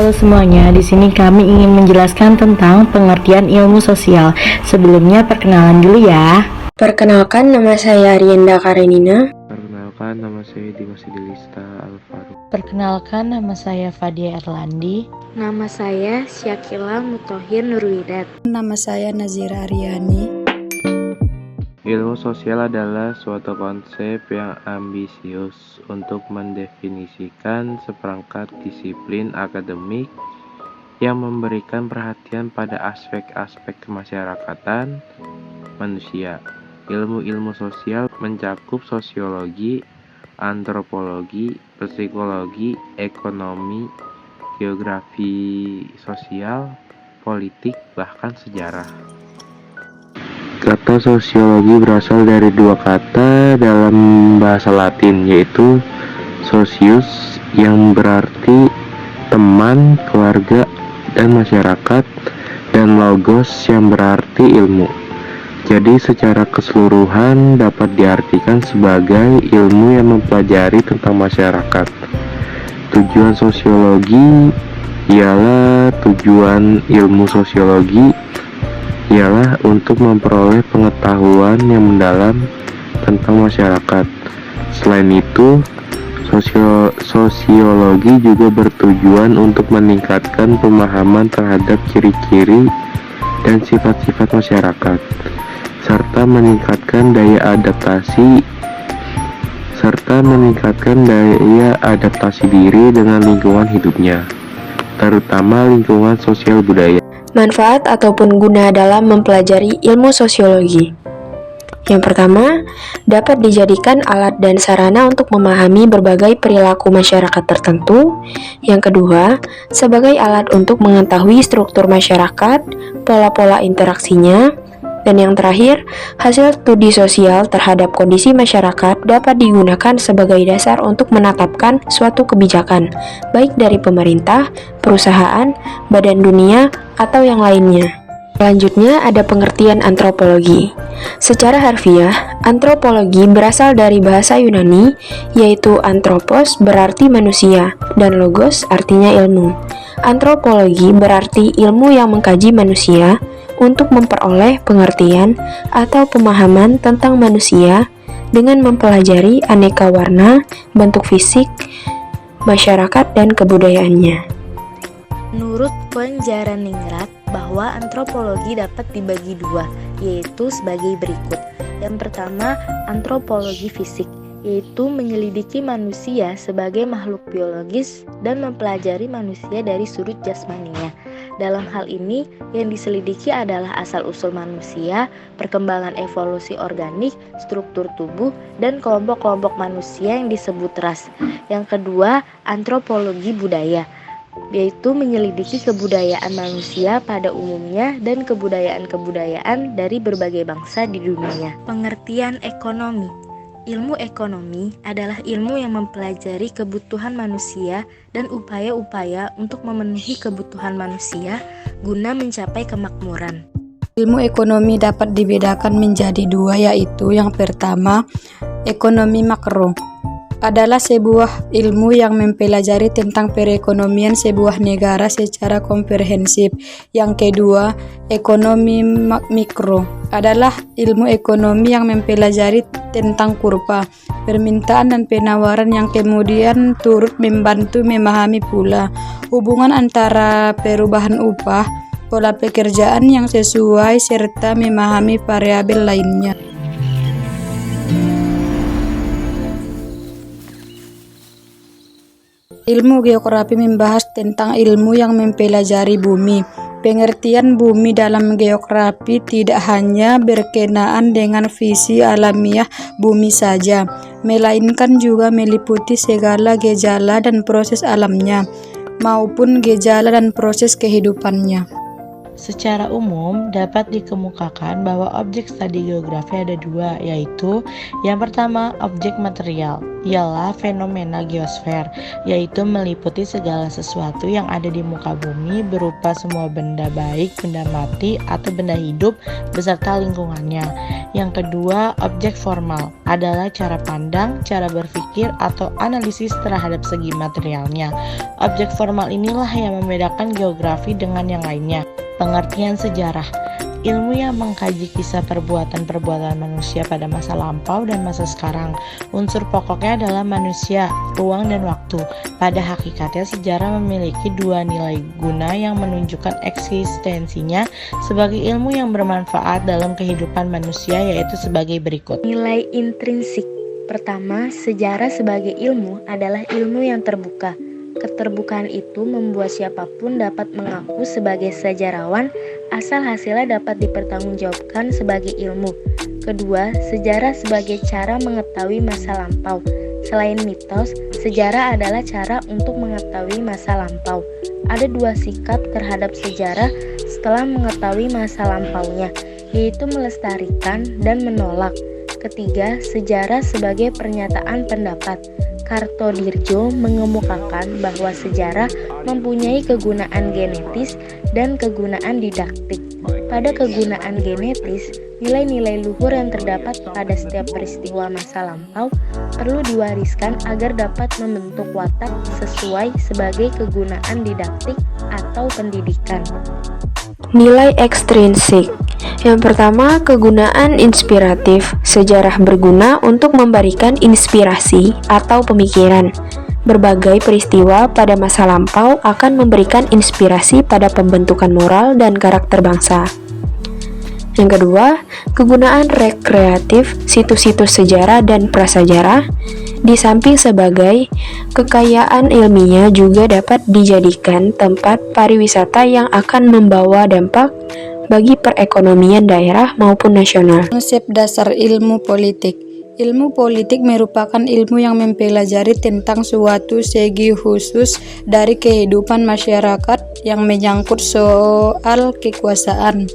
Halo semuanya, di sini kami ingin menjelaskan tentang pengertian ilmu sosial. Sebelumnya perkenalan dulu ya. Perkenalkan, nama saya Arienda Karenina. Perkenalkan, nama saya Dimas Idilista Alvaro. Perkenalkan, nama saya Fadia Erlandi. Nama saya Syakila Mutohir Nurwidat. Nama saya Nazira Aryani. Ilmu sosial adalah suatu konsep yang ambisius untuk mendefinisikan seperangkat disiplin akademik yang memberikan perhatian pada aspek-aspek kemasyarakatan manusia. Ilmu-ilmu sosial mencakup sosiologi, antropologi, psikologi, ekonomi, geografi sosial, politik, bahkan sejarah. Kata sosiologi berasal dari dua kata dalam bahasa Latin, yaitu socius yang berarti teman, keluarga, dan masyarakat, dan logos yang berarti ilmu. Jadi secara keseluruhan dapat diartikan sebagai ilmu yang mempelajari tentang masyarakat. Tujuan sosiologi ialah tujuan ilmu sosiologi ialah untuk memperoleh pengetahuan yang mendalam tentang masyarakat. Selain itu, sosiologi juga bertujuan untuk meningkatkan pemahaman terhadap ciri-ciri dan sifat-sifat masyarakat, serta meningkatkan daya adaptasi diri dengan lingkungan hidupnya, terutama lingkungan sosial budaya. Manfaat ataupun guna dalam mempelajari ilmu sosiologi. Yang pertama, dapat dijadikan alat dan sarana untuk memahami berbagai perilaku masyarakat tertentu. Yang kedua, sebagai alat untuk mengetahui struktur masyarakat, pola-pola interaksinya. Dan yang terakhir, hasil studi sosial terhadap kondisi masyarakat dapat digunakan sebagai dasar untuk menetapkan suatu kebijakan, baik dari pemerintah, perusahaan, badan dunia, atau yang lainnya. Selanjutnya ada pengertian antropologi. Secara harfiah, antropologi berasal dari bahasa Yunani, yaitu anthropos berarti manusia, dan logos artinya ilmu. Antropologi berarti ilmu yang mengkaji manusia, untuk memperoleh pengertian atau pemahaman tentang manusia dengan mempelajari aneka warna, bentuk fisik, masyarakat, dan kebudayaannya. Menurut Penjaraningrat bahwa antropologi dapat dibagi dua, yaitu sebagai berikut. Yang pertama, antropologi fisik, yaitu menyelidiki manusia sebagai makhluk biologis dan mempelajari manusia dari sudut jasmaninya. Dalam hal ini, yang diselidiki adalah asal-usul manusia, perkembangan evolusi organik, struktur tubuh, dan kelompok-kelompok manusia yang disebut ras. Yang kedua, antropologi budaya, yaitu menyelidiki kebudayaan manusia pada umumnya dan kebudayaan-kebudayaan dari berbagai bangsa di dunia. Pengertian ekonomi. Ilmu ekonomi adalah ilmu yang mempelajari kebutuhan manusia dan upaya-upaya untuk memenuhi kebutuhan manusia guna mencapai kemakmuran. Ilmu ekonomi dapat dibedakan menjadi dua, yaitu yang pertama, ekonomi makro adalah sebuah ilmu yang mempelajari tentang perekonomian sebuah negara secara komprehensif. Yang kedua, ekonomi mikro adalah ilmu ekonomi yang mempelajari tentang kurva, permintaan dan penawaran yang kemudian turut membantu memahami pula hubungan antara perubahan upah, pola pekerjaan yang sesuai, serta memahami variabel lainnya. Ilmu geografi membahas tentang ilmu yang mempelajari bumi. Pengertian bumi dalam geografi tidak hanya berkenaan dengan visi alamiah bumi saja, melainkan juga meliputi segala gejala dan proses alamnya, maupun gejala dan proses kehidupannya. Secara umum, dapat dikemukakan bahwa objek studi geografi ada dua, yaitu yang pertama, objek material, ialah fenomena geosfer, yaitu meliputi segala sesuatu yang ada di muka bumi berupa semua benda baik, benda mati, atau benda hidup beserta lingkungannya. Yang kedua, objek formal, adalah cara pandang, cara berpikir, atau analisis terhadap segi materialnya. Objek formal inilah yang membedakan geografi dengan yang lainnya. Pengertian sejarah, ilmu yang mengkaji kisah perbuatan-perbuatan manusia pada masa lampau dan masa sekarang. Unsur pokoknya adalah manusia, ruang, dan waktu. Pada hakikatnya, sejarah memiliki dua nilai guna yang menunjukkan eksistensinya sebagai ilmu yang bermanfaat dalam kehidupan manusia, yaitu sebagai berikut. Nilai intrinsik. Pertama, sejarah sebagai ilmu adalah ilmu yang terbuka. Keterbukaan itu membuat siapapun dapat mengaku sebagai sejarawan asal hasilnya dapat dipertanggungjawabkan sebagai ilmu. Kedua, sejarah sebagai cara mengetahui masa lampau. Selain mitos, sejarah adalah cara untuk mengetahui masa lampau. Ada dua sikap terhadap sejarah setelah mengetahui masa lampaunya, yaitu melestarikan dan menolak. Ketiga, sejarah sebagai pernyataan pendapat. Kartodirjo mengemukakan bahwa sejarah mempunyai kegunaan genetis dan kegunaan didaktik. Pada kegunaan genetis, nilai-nilai luhur yang terdapat pada setiap peristiwa masa lampau perlu diwariskan agar dapat membentuk watak sesuai sebagai kegunaan didaktik atau pendidikan. Nilai ekstrinsik. Yang pertama, kegunaan inspiratif. Sejarah berguna untuk memberikan inspirasi atau pemikiran. Berbagai peristiwa pada masa lampau akan memberikan inspirasi pada pembentukan moral dan karakter bangsa. Yang kedua, kegunaan rekreatif. Situs-situs sejarah dan prasejarah di samping sebagai kekayaan ilmiah juga dapat dijadikan tempat pariwisata yang akan membawa dampak bagi perekonomian daerah maupun nasional. Konsep dasar ilmu politik. Ilmu politik merupakan ilmu yang mempelajari tentang suatu segi khusus dari kehidupan masyarakat yang menyangkut soal kekuasaan.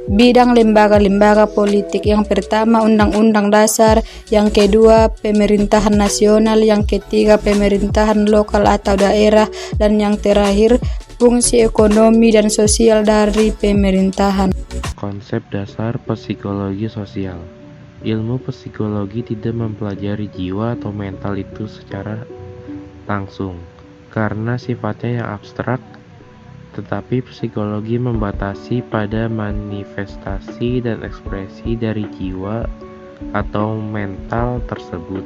Bidang lembaga-lembaga politik, yang pertama Undang-Undang Dasar, yang kedua pemerintahan nasional, yang ketiga pemerintahan lokal atau daerah, dan yang terakhir fungsi ekonomi dan sosial dari pemerintahan. Konsep dasar psikologi sosial. Ilmu psikologi tidak mempelajari jiwa atau mental itu secara langsung, karena sifatnya yang abstrak, tetapi psikologi membatasi pada manifestasi dan ekspresi dari jiwa atau mental tersebut,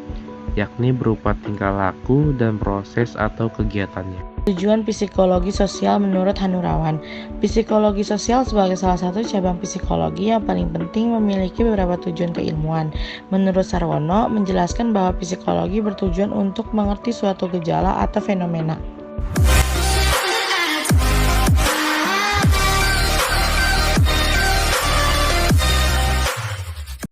yakni berupa tingkah laku dan proses atau kegiatannya. Tujuan psikologi sosial menurut Hanurawan. Psikologi sosial sebagai salah satu cabang psikologi yang paling penting memiliki beberapa tujuan keilmuan. Menurut Sarwono, menjelaskan bahwa psikologi bertujuan untuk mengerti suatu gejala atau fenomena.